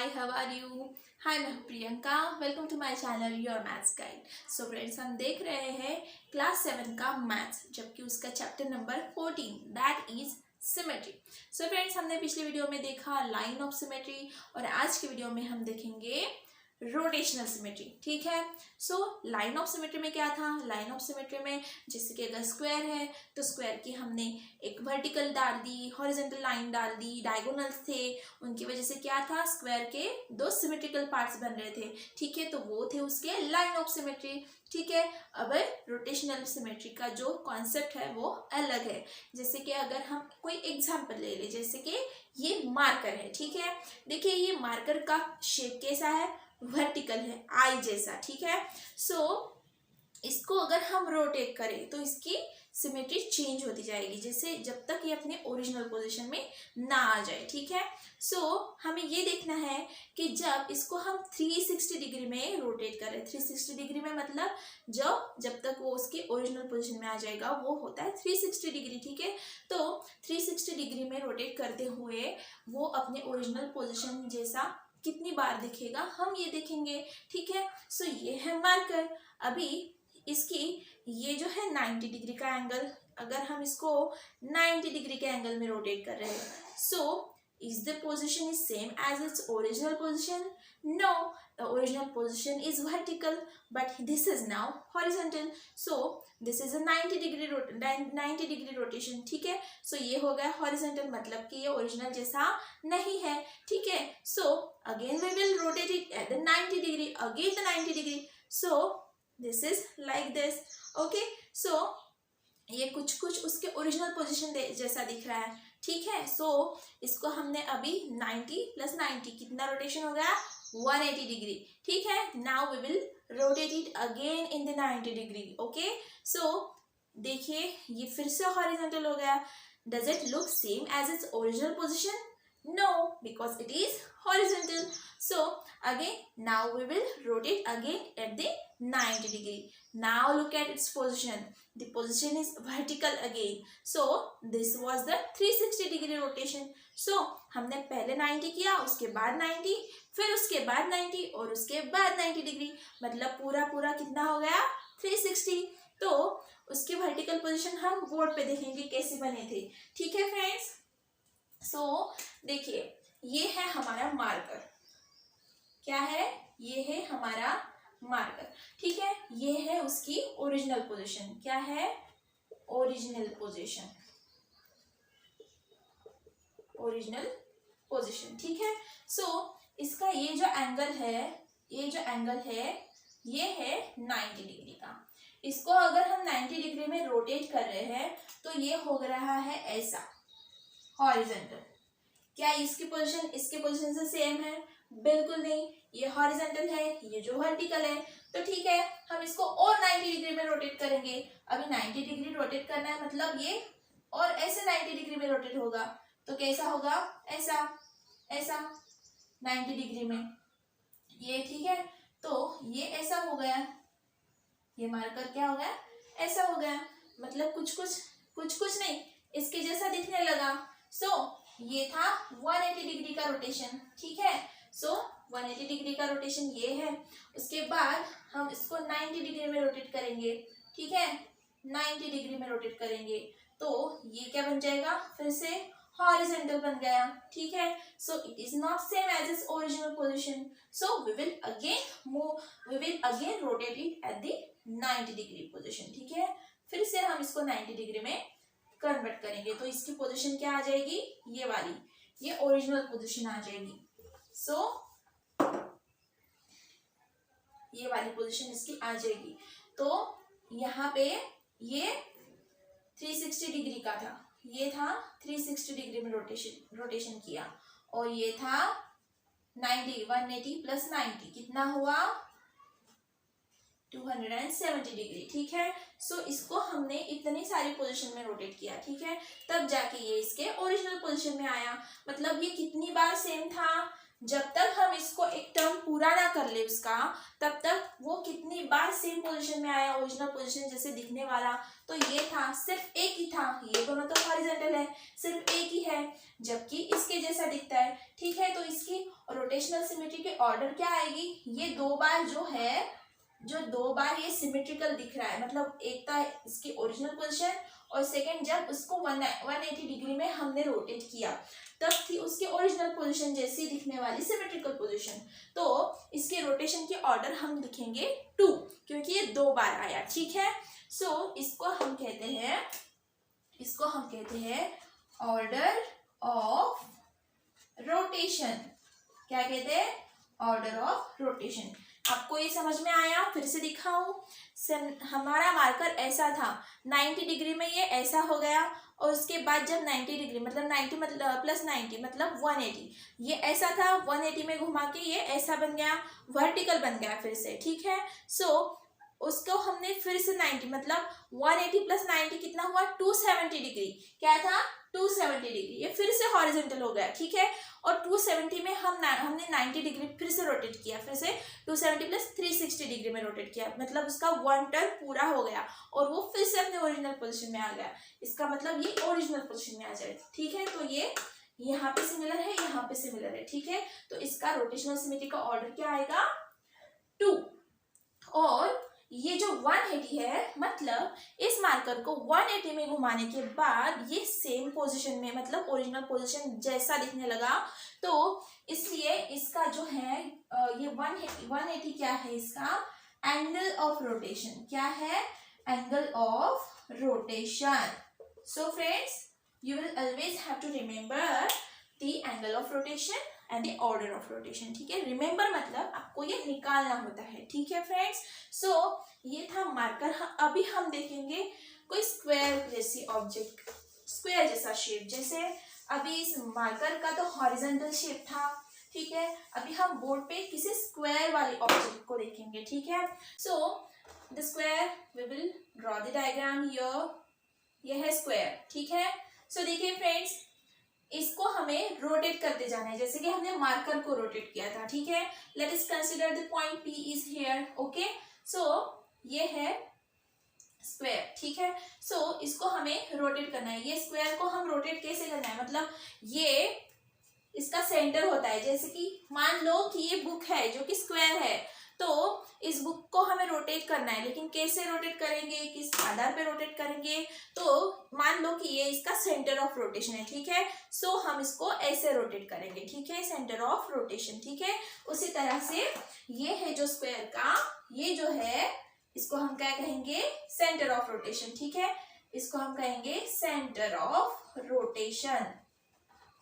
Hi, how are you. Hi, मैं हूँ Priyanka. Welcome to my channel your maths guide. So friends, हम देख रहे हैं क्लास 7 का मैथ्स, जबकि उसका chapter number 14 that is symmetry. So friends, हमने पिछले वीडियो में देखा लाइन ऑफ सिमेट्री और आज के वीडियो में हम देखेंगे रोटेशनल सिमेट्री। ठीक है। सो लाइन ऑफ सिमेट्री में क्या था? लाइन ऑफ सिमेट्री में जैसे कि अगर स्क्वायर है तो स्क्वायर की हमने एक वर्टिकल डाल दी, हॉरिजॉन्टल लाइन डाल दी, डायगोनल्स थे, उनकी वजह से क्या था, स्क्वायर के दो सिमेट्रिकल पार्ट्स बन रहे थे। ठीक है, तो वो थे उसके लाइन ऑफ सिमेट्री। ठीक है। अब रोटेशनल सिमेट्री का जो कॉन्सेप्ट है वो अलग है। जैसे कि अगर हम कोई एग्जांपल ले लें, जैसे कि ये मार्कर है। ठीक है, देखिए ये मार्कर का शेप कैसा है, वर्टिकल है, आई जैसा। ठीक है। सो इसको अगर हम रोटेट करें तो इसकी सिमेट्री चेंज होती जाएगी, जैसे जब तक ये अपने ओरिजिनल पोजीशन में ना आ जाए। ठीक है। सो हमें ये देखना है कि जब इसको हम 360 डिग्री में रोटेट करें, 360 डिग्री में मतलब जब तक वो उसके ओरिजिनल पोजीशन में आ जाएगा वो होता है 360 डिग्री। ठीक है। तो 360 डिग्री में रोटेट करते हुए वो अपने ओरिजिनल पोजीशन जैसा कितनी बार दिखेगा हम ये देखेंगे। ठीक है। सो ये है मार्कर। अभी इसकी ये जो है 90 डिग्री का एंगल, अगर हम इसको 90 डिग्री के एंगल में रोटेट कर रहे हैं, सो is the position is same as its original position? No, the original position is vertical, but this is now horizontal. So this is a 90 degree rotation. ठीक है। so ये हो गया horizontal, मतलब कि ये original जैसा नहीं है। ठीक है। so again we will rotate it at the 90 degree, again the 90 degree. so this is like this. okay, so ये कुछ उसके ओरिजिनल पोजीशन जैसा दिख रहा है। ठीक है। सो इसको हमने अभी 90 + 90 कितना रोटेशन हो गया, 180 डिग्री। ठीक है। Now we will rotate it again in the 90 degree. Okay, so देखिए ये फिर से हॉरिजॉन्टल हो गया। Does it look same as its original position? No, because it is horizontal. So again now we will rotate again at the 90 degree. Now look at its position. The position is vertical again. So this was the 360 degree rotation. So हमने पहले 90 किया, उसके बाद 90, फिर उसके बाद 90 और उसके बाद 90 डिग्री, मतलब पूरा कितना हो गया, 360। तो उसके वर्टिकल पोजीशन हम बोर्ड पे देखेंगे कैसे बने थे। ठीक है फ्रेंड्स। सो देखिए ये है हमारा मार्कर। क्या है? ये है हमारा मार्कर। ठीक है। ये है उसकी ओरिजिनल पोजीशन। क्या है? Original position, original position. ठीक है। सो इसका ये जो एंगल है, ये है 90 डिग्री का। इसको अगर हम 90 डिग्री में रोटेट कर रहे हैं तो ये हो रहा है ऐसा, हॉरिजॉन्टल। क्या इसकी पोजीशन इसके पोजीशन से सेम है? बिल्कुल नहीं, ये हॉरिजॉन्टल है, ये जो वर्टिकल है। तो ठीक है, हम इसको और 90 डिग्री में रोटेट करेंगे। अभी 90 डिग्री रोटेट करना है, मतलब ये और ऐसे 90 डिग्री में रोटेट होगा तो कैसा होगा, ऐसा 90 डिग्री में ये। ठीक है। तो ये ऐसा हो गया, ये मार्कर क्या हो गया, ऐसा हो गया, मतलब कुछ नहीं, इसके जैसा दिखने लगा। सो ये था 180 डिग्री का रोटेशन। ठीक है। सो 180 डिग्री का रोटेशन ये है। उसके बाद हम इसको 90 डिग्री में रोटेट करेंगे। ठीक है। 90 डिग्री में रोटेट करेंगे तो ये क्या बन जाएगा, फिर से हॉरिजॉन्टल बन गया। ठीक है। So it is not same as its original position. So we will again rotate it at the 90 degree position. ठीक है। फिर से हम इसको 90 डिग्री में कन्वर्ट करेंगे तो इसकी पोजीशन क्या आ जाएगी, ये वाली, ये ओरिजिनल पोजीशन आ जाएगी। सो ये वाली पोजीशन इसकी आ जाएगी। तो यहाँ पे ये 360 डिग्री का था, ये था 360 डिग्री में रोटेशन किया, और ये था 180 + 90 कितना हुआ, 270 डिग्री। ठीक है। सो इसको हमने इतनी सारी पोजीशन में रोटेट किया। ठीक है। तब जाके ये इसके ओरिजिनल पोजीशन में आया। मतलब ये कितनी बार सेम था, जब तक हम इसको एक टर्म पूरा ना कर ले उसका, तब तक वो कितनी बार सेम पोजीशन में आया, ओरिजिनल पोजीशन जैसे दिखने वाला। तो ये था, सिर्फ एक ही था, ये दोनों तो हॉरिजॉन्टल है, सिर्फ एक ही है, जबकि इसके जैसा दिखता है। ठीक है। तो इसकी रोटेशनल सिमेट्री के ऑर्डर क्या आएगी, ये दो बार जो है, जो दो बार ये सिमेट्रिकल दिख रहा है, मतलब एक था इसकी ओरिजिनल पोजीशन और सेकंड जब उसको 180 डिग्री में हमने रोटेट किया तब थी उसकी ओरिजिनल पोजीशन जैसी दिखने वाली सिमेट्रिकल पोजीशन। तो इसके रोटेशन के ऑर्डर हम लिखेंगे 2, क्योंकि ये दो बार आया, ठीक है। सो इसको हम कहते हैं ऑर्डर ऑफ रोटेशन। क्या कहते हैं, ऑर्डर ऑफ रोटेशन। आपको ये समझ में आया, फिर से दिखाऊं। हमारा मार्कर ऐसा था, 90 डिग्री में ये ऐसा हो गया और उसके बाद जब 90 डिग्री मतलब 90 मतलब प्लस 90 मतलब 180, ये ऐसा था, 180 में घुमा के ये ऐसा बन गया, वर्टिकल बन गया फिर से, ठीक है। सो उसको हमने फिर से 90 मतलब 180 प्लस 90 कितना हुआ, 270 डिग्री। क्या था, 270 डिग्री। ये फिर से हॉरिजॉन्टल हो गया, ठीक है। और 270 में हमने 90 डिग्री फिर से रोटेट किया, फिर से 270 प्लस 360 डिग्री में रोटेट किया, मतलब उसका 1 टर्न पूरा हो गया और वो फिर से अपने ओरिजिनल पोजीशन में आ गया। इसका मतलब ये ओरिजिनल पोजीशन में आ जाए, ठीक है। तो ये यहाँ पे सिमिलर है, यहाँ पे सिमिलर है, ठीक है। तो इसका रोटेशनल सिमेट्री का ऑर्डर क्या आएगा, 2। और ये जो 180 है, मतलब इस मार्कर को 180 में घुमाने के बाद ये सेम पोजीशन में, मतलब ओरिजिनल पोजीशन जैसा दिखने लगा, तो इसलिए इसका जो है ये 180 क्या है, इसका एंगल ऑफ रोटेशन। क्या है, angle of rotation. So friends, you will always have to remember the angle of rotation and the order of rotation, ठीक है। रिमेंबर मतलब आपको ये निकालना होता है, ठीक है फ्रेंड्स। सो ये था मार्कर। अभी हम देखेंगे कोई स्क्वायर जैसी ऑब्जेक्ट, स्क्वायर जैसा शेप। जैसे अभी इस मार्कर का तो हॉरिजॉन्टल शेप था, ठीक है। अभी हम बोर्ड पे किसी स्क्वायर वाली ऑब्जेक्ट को देखेंगे, ठीक है। So the square, we will draw the diagram here. यह है स्क्वायर, ठीक है। सो देखिए फ्रेंड्स, इसको हमें रोटेट करते जाना है, जैसे कि हमने मार्कर को रोटेट किया था, ठीक है। Let us consider the point P is here, okay. So ये है स्क्वायर, ठीक है। सो इसको हमें रोटेट करना है। ये स्क्वायर को हम रोटेट कैसे करना है, मतलब ये इसका सेंटर होता है। जैसे कि मान लो कि ये बुक है जो कि स्क्वायर है, तो इस बुक को हमें रोटेट करना है, लेकिन कैसे रोटेट करेंगे, किस आधार पे रोटेट करेंगे। तो मान लो कि ये इसका सेंटर ऑफ रोटेशन है, ठीक है। सो हम इसको ऐसे रोटेट करेंगे, ठीक है, सेंटर ऑफ रोटेशन, ठीक है। उसी तरह से ये है जो स्क्वायर का, ये जो है इसको हम क्या कहेंगे, सेंटर ऑफ रोटेशन, ठीक है। इसको हम कहेंगे centre of rotation,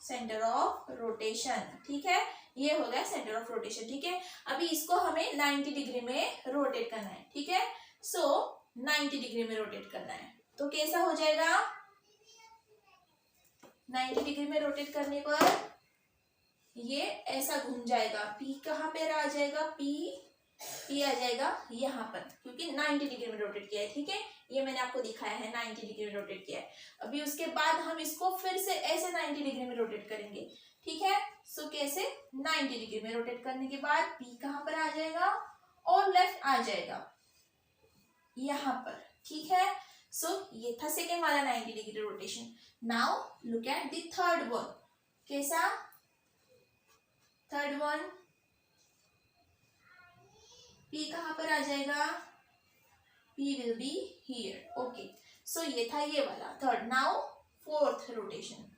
centre of rotation, ठीक है। ये हो गया सेंटर ऑफ रोटेशन, ठीक है। अभी इसको हमें 90 डिग्री में रोटेट करना है, ठीक है। सो 90 डिग्री में रोटेट करना है, तो कैसा हो जाएगा, 90 डिग्री में रोटेट करने पर ये ऐसा घूम जाएगा। P कहाँ पे आ जाएगा, P आ जाएगा यहाँ पर, क्योंकि 90 डिग्री में रोटेट किया है, ठीक है। ये मैंने आपको दिखाया है, 90 डिग्री में रोटेट किया है। अभी उसके बाद हम इसको फिर से ऐसे 90 डिग्री में रोटेट करेंगे, ठीक है। सो कैसे, 90 डिग्री में रोटेट करने के बाद P कहाँ पर आ जाएगा और लेफ्ट आ जाएगा यहाँ पर, ठीक है। सो ये था सेकेंड वाला 90 degree rotation. Now look at the third one. कैसा, थर्ड वन, P कहाँ पर आ जाएगा, P will be here, okay. So ये था ये वाला third. Now fourth rotation.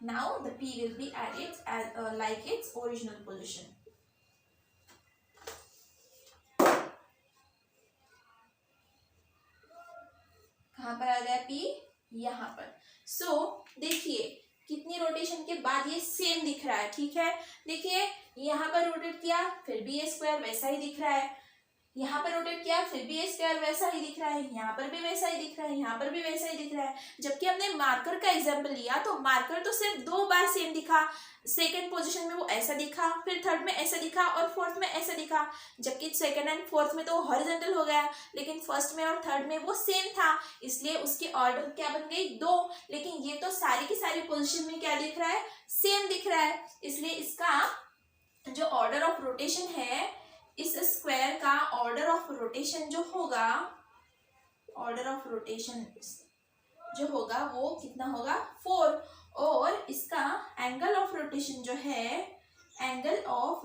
Now the P will be at its like its original position. कहाँ पर आ गया P, यहाँ पर। So देखिए कितनी रोटेशन के बाद ये सेम दिख रहा है, ठीक है। देखिए यहाँ पर रोटेट किया, फिर भी ये स्क्वायर वैसा ही दिख रहा है। यहाँ पर रोटेट किया, फिर भी ये स्क्वायर वैसा ही दिख रहा है। यहाँ पर भी वैसा ही दिख रहा है, यहाँ पर भी वैसा ही दिख रहा है। जबकि हमने मार्कर का एग्जाम्पल लिया तो मार्कर तो सिर्फ दो बार सेम दिखा। सेकंड पोजीशन में वो ऐसा दिखा, फिर थर्ड में ऐसा दिखा और फोर्थ में ऐसा दिखा। जबकि सेकंड एंड फोर्थ में तो हॉरिजॉन्टल हो गया, लेकिन फर्स्ट में और थर्ड में वो सेम था, इसलिए उसकी ऑर्डर क्या बन गई, 2। लेकिन ये तो सारी की सारी पोजीशन में क्या दिख रहा है, सेम दिख रहा है। इसलिए इसका जो ऑर्डर ऑफ रोटेशन है, इस स्क्वायर का ऑर्डर ऑफ रोटेशन जो होगा, ऑर्डर ऑफ रोटेशन जो होगा वो कितना होगा, 4। और इसका एंगल ऑफ रोटेशन जो है, एंगल ऑफ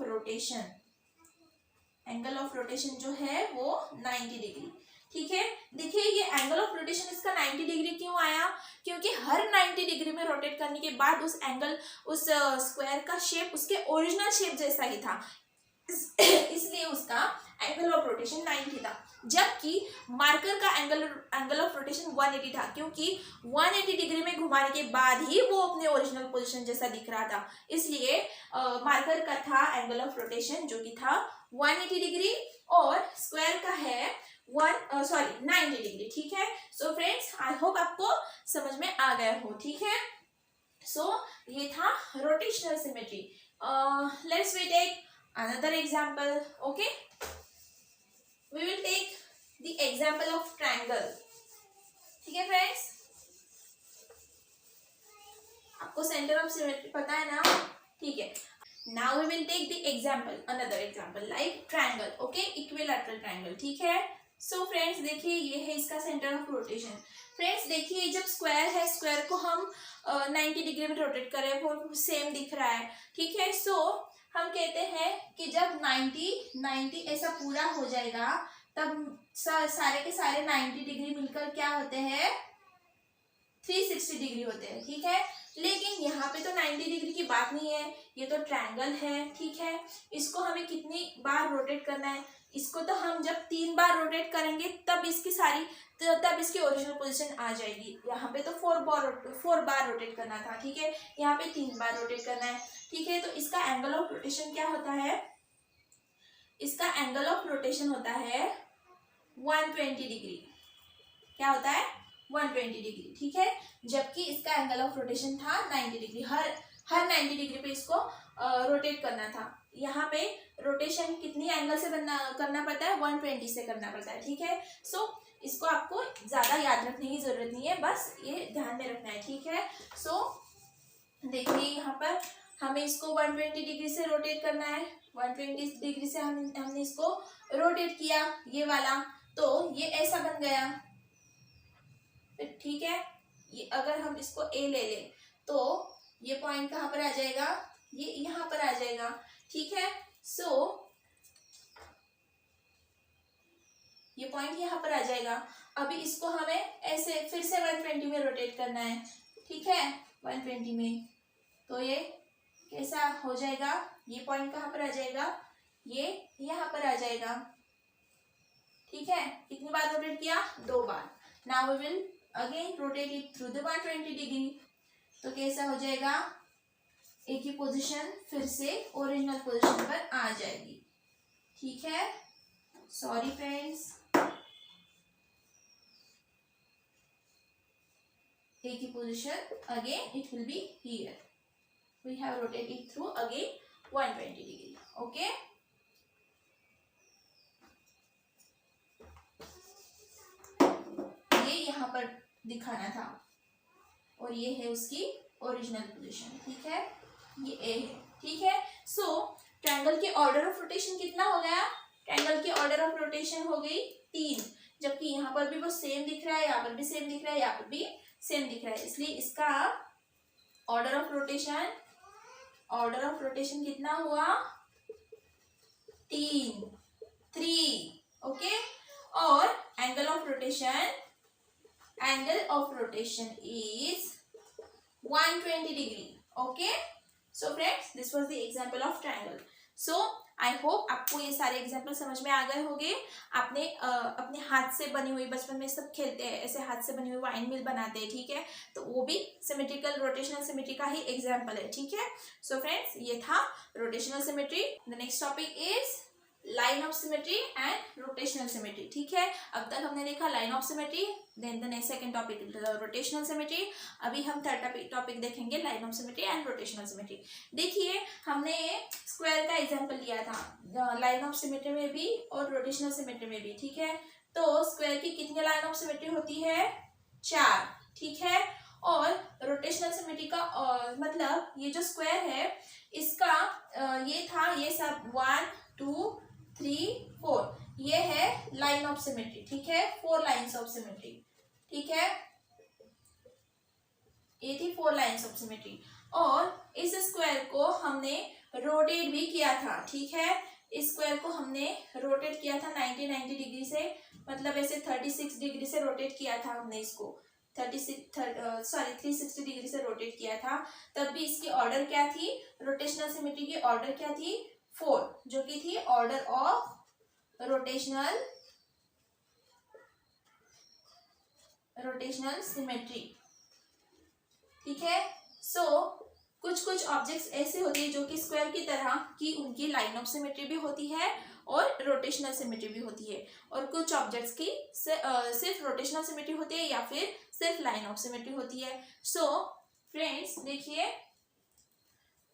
रोटेशन जो है वो 90 डिग्री। ठीक है, देखिए ये एंगल ऑफ रोटेशन इसका 90 डिग्री क्यों आया, क्योंकि हर 90 डिग्री में रोटेट करने के बाद उस स्क्वायर का शेप उसके ओरिजिनल शेप जैसा ही था, इसलिए उसका एंगल ऑफ रोटेशन 90 था। जबकि मार्कर का एंगल ऑफ रोटेशन 180 था, क्योंकि 180 डिग्री में घुमाने के बाद ही वो अपने ओरिजिनल पोजीशन जैसा दिख रहा था, इसलिए मार्कर का था एंगल ऑफ रोटेशन जो कि था 180 डिग्री और स्क्वायर का है 90 डिग्री। ठीक है, सो फ्रेंड्स आई होप आपको समझ में आ गया हो। ठीक है, सो ये था rotational symmetry. Let's we take another example. Okay, we will take the example of triangle. ठीक है फ्रेंड्स, आपको सेंटर ऑफ सिमेट्री पता है ना? ठीक है, now we will take the example, another example like triangle. Okay, equilateral triangle. ठीक है, so फ्रेंड्स देखिए ये है इसका सेंटर ऑफ रोटेशन। फ्रेंड्स देखिए जब स्क्वायर है, स्क्वायर को हम 90 डिग्री में रोटेट कर रहे हैं, वो सेम दिख रहा है। ठीक है, सो हम कहते हैं कि जब 90 ऐसा पूरा हो जाएगा तब सारे के सारे 90 डिग्री मिलकर क्या होते हैं, 360 डिग्री होते हैं। ठीक है, लेकिन यहाँ पे तो 90 डिग्री की बात नहीं है, ये तो ट्रायंगल है। ठीक है, इसको हमें कितनी बार रोटेट करना है, इसको तो हम जब 3 बार रोटेट करेंगे तब इसकी ओरिजिनल पोजीशन आ जाएगी। यहाँ पे तो 4 बार रोटेट करना था। ठीक है, यहाँ पे 3 बार रोटेट करना है। ठीक है, तो इसका एंगल ऑफ रोटेशन क्या होता है, इसका एंगल ऑफ रोटेशन होता है 120 डिग्री। क्या होता है, 120 डिग्री। ठीक है, जबकि इसका एंगल ऑफ रोटेशन था 90 डिग्री। हर 90 डिग्री पे इसको रोटेट करना था। यहाँ पे रोटेशन कितनी एंगल से करना पड़ता है, 120 से करना पड़ता है। ठीक है, सो इसको आपको ज्यादा याद रखने की जरूरत नहीं है, बस ये ध्यान में रखना है। ठीक है, सो देखिए यहाँ पर हमें इसको 120 डिग्री से रोटेट करना है। 120 डिग्री से हमने इसको रोटेट किया, ये वाला, तो ये ऐसा बन गया। ठीक है, ये अगर हम इसको ए ले लें तो ये पॉइंट कहाँ पर आ जाएगा, ये यहाँ पर आ जाएगा। ठीक है, सो ये पॉइंट यहाँ पर आ जाएगा। अभी इसको हमें ऐसे फिर से 120 में रोटेट करना है। ठीक है, 120 में, तो ये कैसा हो जाएगा, ये पॉइंट कहाँ पर आ जाएगा, ये यहाँ पर आ जाएगा। ठीक है, कितनी बार रोटेट किया, 2 बार। Now we will again rotate it through the 120 degree, तो कैसा हो जाएगा, एक ही पोजीशन फिर से ओरिजिनल पोजीशन पर आ जाएगी। ठीक है, सॉरी फ्रेंड्स, एक ही position again it will be here, we have rotated it through again 120 degree. Okay, ये यहाँ पर दिखाना था और ये है उसकी ओरिजिनल पोजीशन। ठीक है, ये ए है। ठीक है, सो ट्रायंगल के ऑर्डर ऑफ रोटेशन कितना हो गया, ट्रायंगल की ऑर्डर ऑफ रोटेशन हो गई 3, जबकि यहाँ पर भी वो सेम दिख रहा है, यहाँ पर भी सेम दिख रहा है, यहाँ पर भी सेम दिख रहा है, इसलिए इसका ऑर्डर ऑफ रोटेशन कितना हुआ, 3। ओके, और angle of rotation is 120 degree. Okay, so friends this was the example of triangle. So I hope आपको ये सारे एग्जाम्पल समझ में आ गए होंगे। आपने अपने हाथ से बनी हुई, बचपन में सब खेलते हैं ऐसे, हाथ से बनी हुई वाइन मिल बनाते हैं। ठीक है, तो वो भी सिमेट्रिकल रोटेशनल सिमेट्री का ही एग्जाम्पल है। ठीक है, सो फ्रेंड्स ये था rotational symmetry. The next topic is line of symmetry and rotational symmetry. ठीक है, अब तक हमने देखा line of symmetry, then the next second topic rotational symmetry. अभी हम थर्ड टॉपिक देखेंगे line of symmetry and rotational symmetry. देखिए हमने स्क्वायर का एग्जांपल लिया था लाइन ऑफ सिमेट्री में भी और रोटेशनल सिमेट्री में भी। ठीक है, तो स्क्वायर की कितनी लाइन ऑफ सिमेट्री होती है, 4। ठीक है, और रोटेशनल सिमेट्री का मतलब ये जो स्क्वायर है इसका ये था, ये सब 1 2 3 4, ये है लाइन ऑफ सिमेट्री। ठीक है, 4 लाइन्स ऑफ सिमेट्री। ठीक है, ये थी 4 लाइन्स ऑफ सिमेट्री। और इस स्क्वायर को हमने रोटेट भी किया था, ठीक है, इस स्क्वायर को हमने रोटेट किया था 90 डिग्री से, मतलब ऐसे 36 डिग्री से रोटेट किया था हमने इसको, 360 डिग्री से रोटेट किया था। तब भी इसकी ऑर्डर क्या थी, रोटेशनल सिमेट्री की ऑर्डर क्या थी, 4, जो कि थी ऑर्डर ऑफ रोटेशनल सिमेट्री, ठीक है। सो कुछ कुछ ऑब्जेक्ट्स ऐसे होते हैं जो कि स्क्वायर की तरह की उनकी लाइन ऑफ सिमेट्री भी होती है और रोटेशनल सिमेट्री भी होती है, और कुछ ऑब्जेक्ट्स की सिर्फ रोटेशनल सिमेट्री होती है या फिर सिर्फ लाइन ऑफ सिमेट्री होती है। सो फ्रेंड्स देखिए,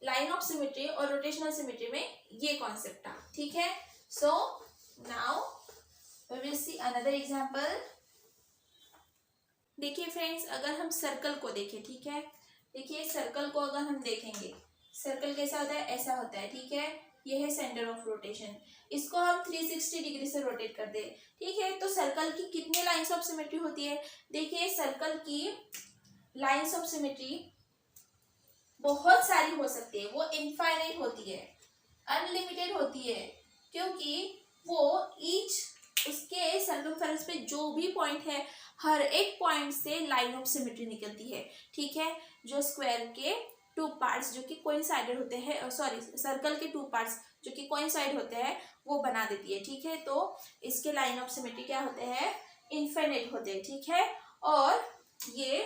लाइन ऑफ सिमेट्री और रोटेशनल सिमेट्री में ये कॉन्सेप्ट था, ठीक है। So now we will see another example. देखिए फ्रेंड्स, अगर हम सर्कल को देखें, ठीक है, देखिए सर्कल को अगर हम देखेंगे, सर्कल कैसा होता है, ऐसा होता है, ठीक है, ये है सेंटर ऑफ रोटेशन। इसको हम 360 डिग्री से रोटेट कर दे, ठीक है, तो सर्कल की कितनी लाइंस ऑफ सिमेट्री होती है, देखिए सर्कल की लाइंस ऑफ सिमेट्री बहुत सारी हो सकती है, वो इनफाइनाइट होती है, अनलिमिटेड होती है, क्योंकि वो ईच उसके सर्कमफेरेंस पे जो भी पॉइंट है, हर एक पॉइंट से लाइन ऑफ सिमेट्री निकलती है, ठीक है, जो स्क्वायर के 2 पार्ट्स जो कि कोइंसाइडेड होते हैं, सॉरी सर्कल के 2 पार्ट्स जो कि कोइंसाइड होते हैं वो बना देती है, ठीक है। तो इसके लाइन ऑफ सिमेट्री क्या होते हैं, इनफाइनाइट होते हैं, ठीक है। और ये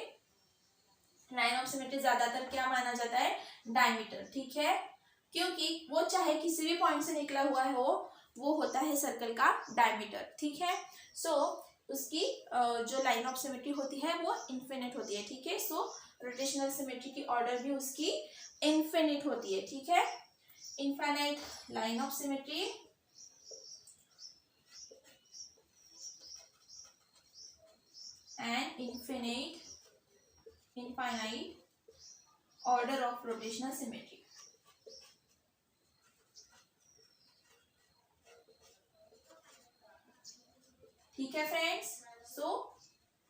लाइन ऑफ सिमेट्री ज्यादातर क्या माना जाता है, डायमीटर, ठीक है, क्योंकि वो चाहे किसी भी पॉइंट से निकला हुआ हो, वो होता है सर्कल का डायमीटर, ठीक है। सो उसकी जो लाइन ऑफ सिमेट्री होती है वो इनफिनिट होती है, ठीक है। सो रोटेशनल सिमेट्री की ऑर्डर भी उसकी इनफिनिट होती है, ठीक है, infinite line of symmetry and infinite order of rotational symmetry. ठीक है फ्रेंड्स, सो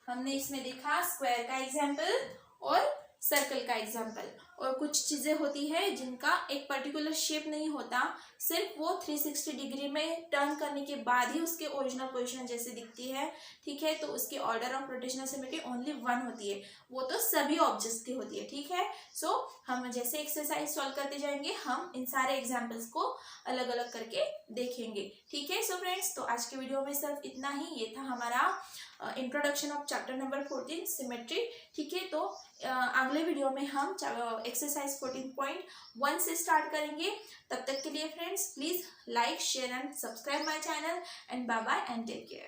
हमने इसमें देखा स्क्वायर का एग्जाम्पल और सर्कल का एग्जाम्पल, और कुछ चीजें होती है जिनका एक पर्टिकुलर शेप नहीं होता, सिर्फ वो 360 डिग्री में टर्न करने के बाद ही उसके ओरिजिनल पोजीशन जैसे दिखती है, ठीक है, तो उसकी order of rotational symmetry only 1 होती है, वो तो सभी ऑब्जेक्ट्स की होती है, ठीक है। सो हम जैसे एक्सरसाइज सॉल्व करते जाएंगे, हम इन सारे एग्जाम्पल्स को अलग अलग करके देखेंगे, ठीक है। सो फ्रेंड्स, तो आज के वीडियो में सिर्फ इतना ही, ये था हमारा introduction of chapter number 14 symmetry, ठीक है। तो अगले वीडियो में हम एक्सरसाइज 14.1 से स्टार्ट करेंगे। तब तक के लिए friends please like, share and subscribe my channel, and bye bye and take care.